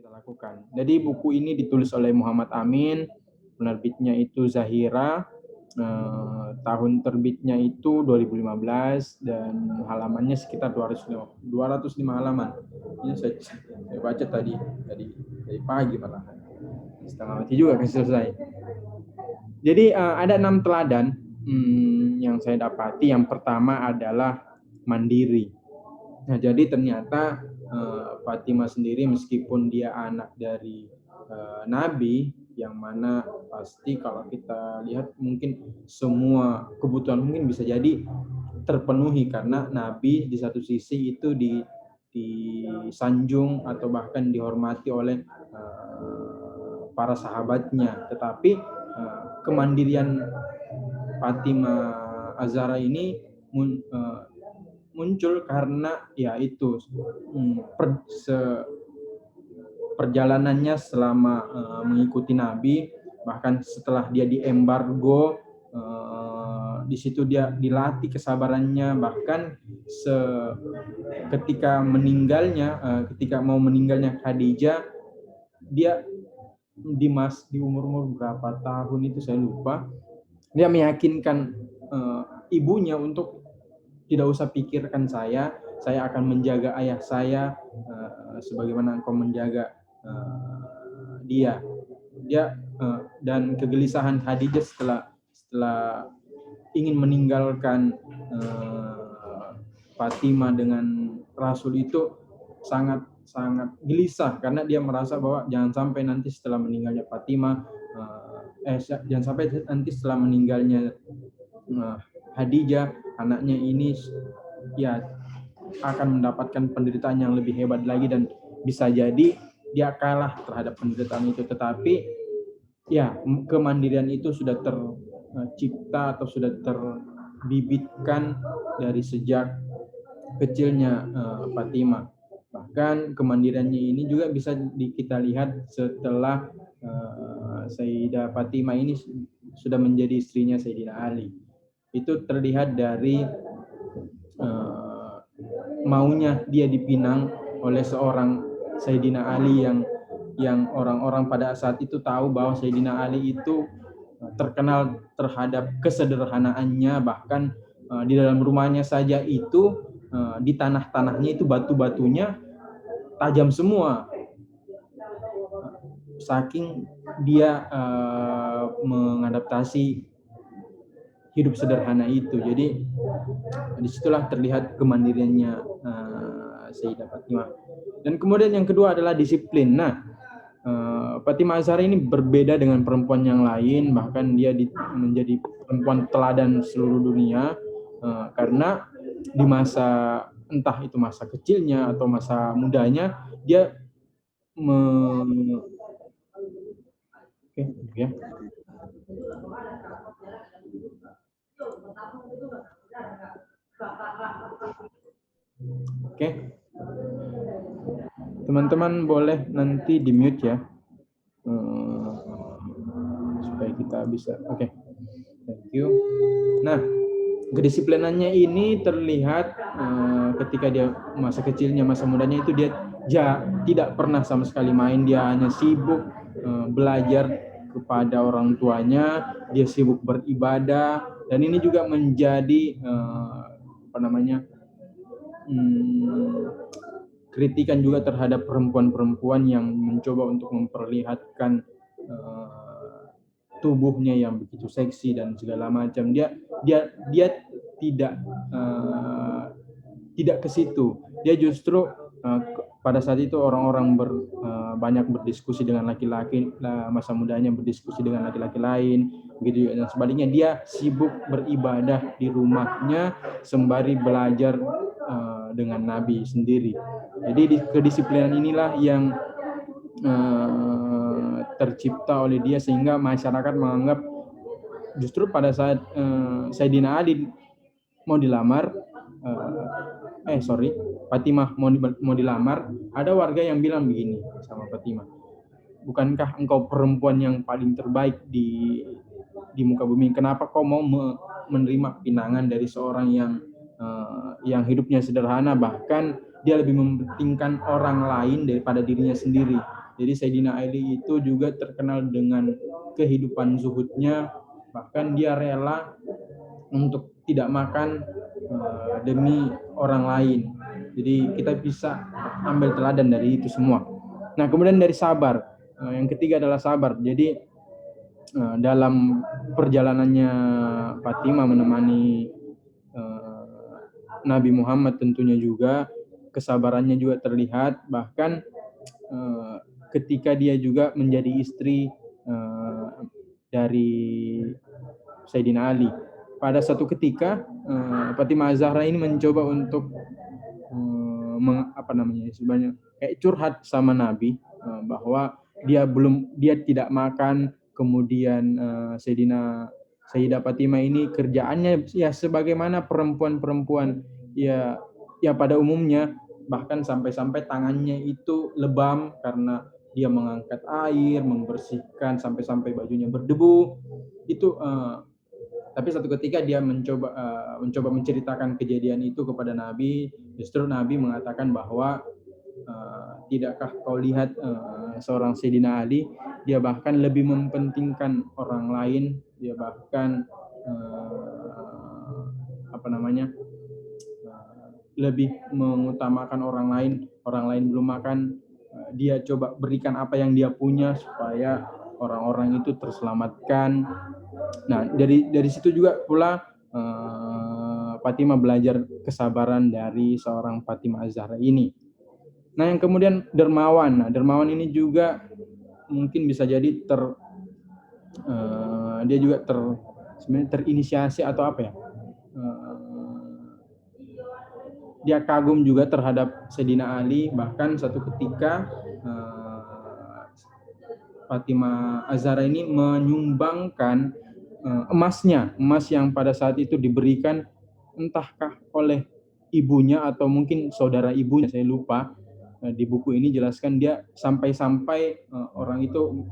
kita lakukan. Jadi buku ini ditulis oleh Muhammad Amin, penerbitnya itu Zahira, tahun terbitnya itu 2015 dan halamannya sekitar 205 halaman. Ini saya baca tadi pagi malah. Setengah mati juga kan selesai. Jadi ada 6 teladan yang saya dapati. Yang pertama adalah mandiri. Nah, jadi ternyata Fatimah sendiri meskipun dia anak dari Nabi, yang mana pasti kalau kita lihat mungkin semua kebutuhan mungkin bisa jadi terpenuhi karena Nabi di satu sisi itu disanjung atau bahkan dihormati oleh para sahabatnya, tetapi kemandirian Fatimah Az-Zahra ini muncul karena ya itu perjalanannya selama mengikuti Nabi, bahkan setelah dia diembargo, di situ dia dilatih kesabarannya, bahkan ketika mau meninggalnya Khadijah, dia di umur berapa tahun itu saya lupa, dia meyakinkan ibunya untuk tidak usah pikirkan saya akan menjaga ayah saya sebagaimana engkau menjaga dia. Dan kegelisahan Khadijah setelah ingin meninggalkan Fatimah dengan Rasul itu sangat gelisah karena dia merasa bahwa jangan sampai nanti setelah meninggalnya Fatimah Khadijah, anaknya ini ya akan mendapatkan penderitaan yang lebih hebat lagi dan bisa jadi dia kalah terhadap penderitaan itu. Tetapi ya kemandirian itu sudah tercipta atau sudah terbibitkan dari sejak kecilnya Fatimah. Bahkan kemandiriannya ini juga bisa kita lihat setelah Sayyidah Fatimah ini sudah menjadi istrinya Sayyidina Ali. Itu terlihat dari maunya dia dipinang oleh seorang Sayyidina Ali yang orang-orang pada saat itu tahu bahwa Sayyidina Ali itu terkenal terhadap kesederhanaannya, bahkan di dalam rumahnya saja itu di tanahnya itu batu-batunya tajam semua, saking dia mengadaptasi hidup sederhana itu. Jadi disitulah terlihat kemandiriannya Sayyidah Fatimah. Dan kemudian yang kedua adalah disiplin. Nah, Fatimah Az-Zahra ini berbeda dengan perempuan yang lain, bahkan dia menjadi perempuan teladan seluruh dunia karena di masa entah itu masa kecilnya atau masa mudanya dia Oke. Teman-teman boleh nanti di mute ya, supaya kita bisa. Oke. Thank you. Nah, kedisiplinannya ini terlihat ketika dia masa kecilnya, masa mudanya itu dia tidak pernah sama sekali main, dia hanya sibuk belajar kepada orang tuanya, dia sibuk beribadah, dan ini juga menjadi kritikan juga terhadap perempuan-perempuan yang mencoba untuk memperlihatkan tubuhnya yang begitu seksi dan segala macam. Dia tidak ke situ. Dia justru pada saat itu orang-orang banyak berdiskusi dengan laki-laki, masa mudanya berdiskusi dengan laki-laki lain, begitu, dan sebaliknya dia sibuk beribadah di rumahnya sembari belajar dengan Nabi sendiri. Jadi kedisiplinan inilah yang tercipta oleh dia sehingga masyarakat menganggap justru pada saat Sayyidina Ali mau dilamar, Fatimah mau dilamar, ada warga yang bilang begini sama Fatimah, bukankah engkau perempuan yang paling terbaik di muka bumi, kenapa kau mau menerima pinangan dari seorang yang hidupnya sederhana, bahkan dia lebih mementingkan orang lain daripada dirinya sendiri. Jadi Sayyidina Ali itu juga terkenal dengan kehidupan zuhudnya, bahkan dia rela untuk tidak makan demi orang lain. Jadi kita bisa ambil teladan dari itu semua. Nah, kemudian dari sabar. Yang ketiga adalah sabar. Jadi dalam perjalanannya Fatimah menemani Nabi Muhammad tentunya juga kesabarannya juga terlihat, bahkan ketika dia juga menjadi istri dari Sayyidina Ali. Pada suatu ketika Fatimah Az-Zahra ini mencoba untuk sebenarnya kayak curhat sama Nabi bahwa dia tidak makan, kemudian Sayyidah Fatimah ini kerjaannya ya sebagaimana perempuan-perempuan ya pada umumnya, bahkan sampai-sampai tangannya itu lebam karena dia mengangkat air, membersihkan sampai-sampai bajunya berdebu. Itu tapi satu ketika dia mencoba menceritakan kejadian itu kepada Nabi, justru Nabi mengatakan bahwa tidakkah kau lihat seorang Sayyidina Ali, dia bahkan lebih mementingkan orang lain, dia bahkan lebih mengutamakan orang lain belum makan, dia coba berikan apa yang dia punya supaya orang-orang itu terselamatkan. Nah, dari situ juga pula Fatimah belajar kesabaran dari seorang Fatimah Az-Zahra ini. Nah, yang kemudian dermawan. Nah, dermawan ini juga mungkin bisa jadi dia juga sebenarnya terinisiasi atau apa ya? Dia kagum juga terhadap Sayyidina Ali, bahkan satu ketika Fatimah Az-Zahra ini menyumbangkan emas yang pada saat itu diberikan entahkah oleh ibunya atau mungkin saudara ibunya, saya lupa. Di buku ini jelaskan dia sampai-sampai orang itu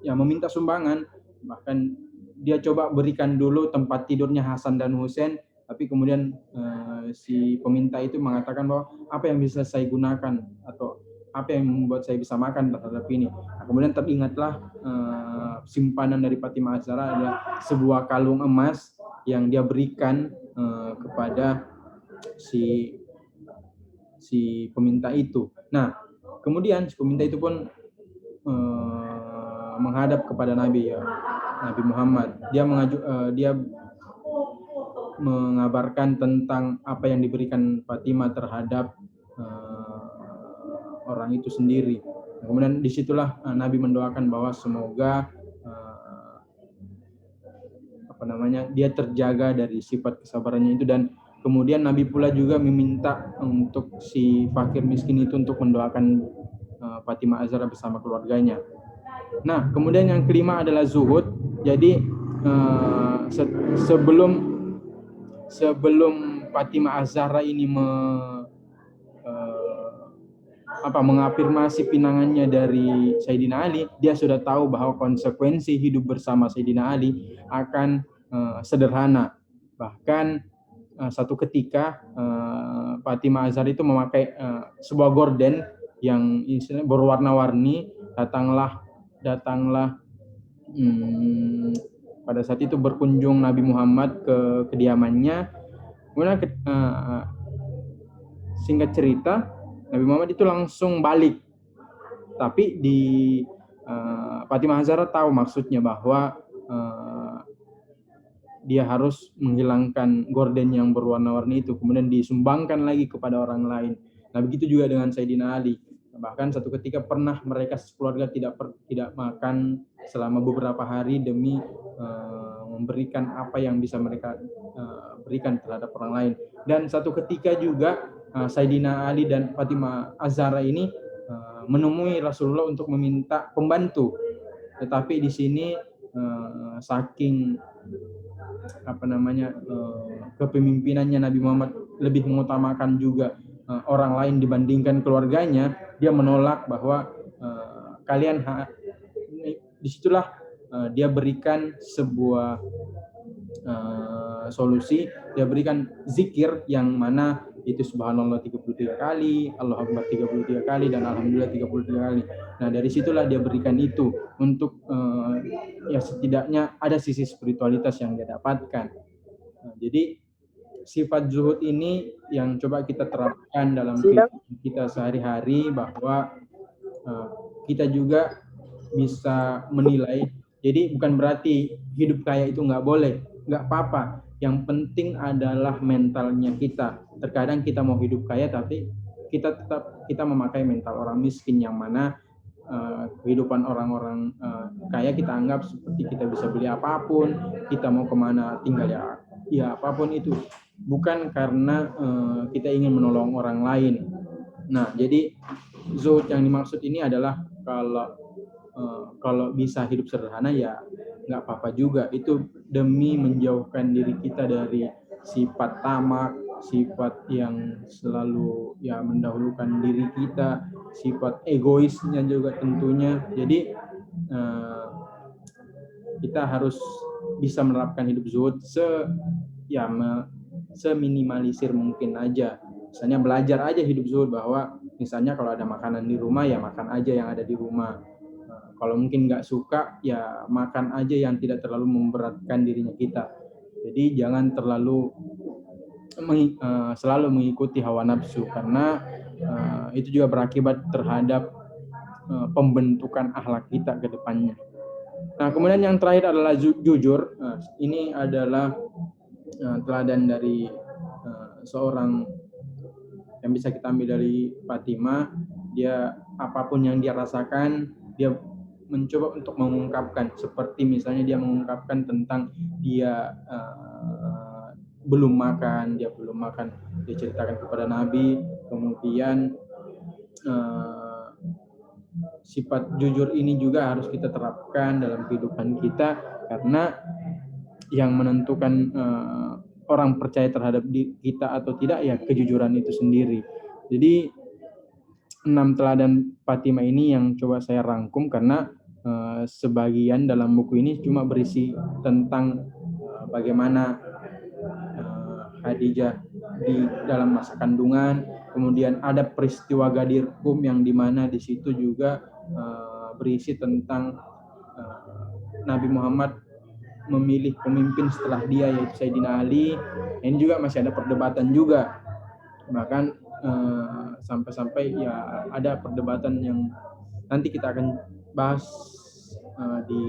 yang meminta sumbangan, bahkan dia coba berikan dulu tempat tidurnya Hasan dan Husain, tapi kemudian si peminta itu mengatakan bahwa apa yang bisa saya gunakan atau apa yang membuat saya bisa makan terhadap ini. Nah, kemudian teringatlah simpanan dari Fatimah Az-Zahra adalah sebuah kalung emas yang dia berikan kepada si peminta itu. Nah, kemudian si peminta itu pun menghadap kepada Nabi Muhammad. Dia mengabarkan tentang apa yang diberikan Fatimah terhadap orang itu sendiri. Kemudian disitulah Nabi mendoakan bahwa semoga dia terjaga dari sifat kesabarannya itu, dan kemudian Nabi pula juga meminta untuk si fakir miskin itu untuk mendoakan Fatimah Az-Zahra bersama keluarganya. Nah, kemudian yang kelima adalah zuhud. Jadi sebelum Fatimah Az-Zahra ini mengafirmasi pinangannya dari Sayyidina Ali, dia sudah tahu bahwa konsekuensi hidup bersama Sayyidina Ali akan sederhana. Bahkan satu ketika Fatimah Az-Zahra itu memakai sebuah gorden yang istilahnya berwarna-warni. Datanglah pada saat itu berkunjung Nabi Muhammad ke kediamannya. Kemudian singkat cerita, Nabi Muhammad itu langsung balik. Tapi Fatimah Az-Zahra tahu maksudnya bahwa dia harus menghilangkan gorden yang berwarna-warni itu, kemudian disumbangkan lagi kepada orang lain. Nah, begitu juga dengan Sayyidina Ali. Bahkan satu ketika pernah mereka sekeluarga tidak makan selama beberapa hari demi memberikan apa yang bisa mereka berikan terhadap orang lain. Dan satu ketika juga Sayyidina Ali dan Fatimah Az-Zahra ini menemui Rasulullah untuk meminta pembantu. Tetapi di sini saking kepemimpinannya Nabi Muhammad lebih mengutamakan juga orang lain dibandingkan keluarganya, dia menolak bahwa disitulah dia berikan sebuah solusi. Dia berikan zikir yang mana itu subhanallah 33 kali, Allahu Akbar 33 kali, dan alhamdulillah 33 kali. Nah, dari situlah dia berikan itu untuk ya setidaknya ada sisi spiritualitas yang dia dapatkan. Nah, jadi sifat zuhud ini yang coba kita terapkan dalam kehidupan kita sehari-hari, bahwa kita juga bisa menilai. Jadi bukan berarti hidup kaya itu nggak boleh, nggak apa-apa. Yang penting adalah mentalnya kita. Terkadang kita mau hidup kaya, tapi kita memakai mental orang miskin, yang mana kehidupan orang-orang kaya kita anggap seperti kita bisa beli apapun, kita mau kemana tinggal ya apapun itu. Bukan karena kita ingin menolong orang lain. Nah, jadi zuhud yang dimaksud ini adalah kalau bisa hidup sederhana ya nggak apa-apa juga. Itu demi menjauhkan diri kita dari sifat tamak, sifat yang selalu ya mendahulukan diri kita, sifat egoisnya juga tentunya. Jadi kita harus bisa menerapkan hidup zuhud seminimalisir mungkin aja. Misalnya belajar aja hidup zuhud, bahwa misalnya kalau ada makanan di rumah ya makan aja yang ada di rumah. Kalau mungkin nggak suka ya makan aja yang tidak terlalu memberatkan dirinya kita. Jadi jangan terlalu selalu mengikuti hawa nafsu, karena itu juga berakibat terhadap pembentukan akhlak kita ke depannya. Nah, kemudian yang terakhir adalah jujur. Ini adalah teladan dari seorang yang bisa kita ambil dari Fatimah. Dia apapun yang dia rasakan, dia mencoba untuk mengungkapkan. Seperti misalnya dia mengungkapkan tentang dia belum makan, dia ceritakan kepada Nabi. Kemudian sifat jujur ini juga harus kita terapkan dalam kehidupan kita, karena yang menentukan orang percaya terhadap kita atau tidak ya kejujuran itu sendiri. Jadi 6 teladan Fatimah ini yang coba saya rangkum, karena sebagian dalam buku ini cuma berisi tentang bagaimana Khadijah di dalam masa kandungan. Kemudian ada peristiwa Ghadir Qum yang dimana di situ juga berisi tentang Nabi Muhammad memilih pemimpin setelah dia, yaitu Sayyidina Ali. Ini juga masih ada perdebatan juga, bahkan sampai-sampai ya ada perdebatan yang nanti kita akan bahas di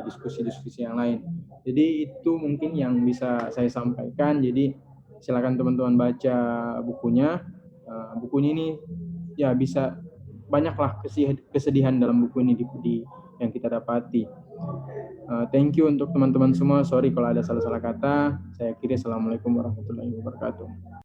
diskusi-diskusi yang lain. Jadi itu mungkin yang bisa saya sampaikan. Jadi silakan teman-teman baca bukunya. Bukunya ini ya bisa banyaklah kesedihan dalam buku ini yang kita dapati. Thank you untuk teman-teman semua. Sorry kalau ada salah-salah kata. Saya akhiri. Assalamualaikum warahmatullahi wabarakatuh.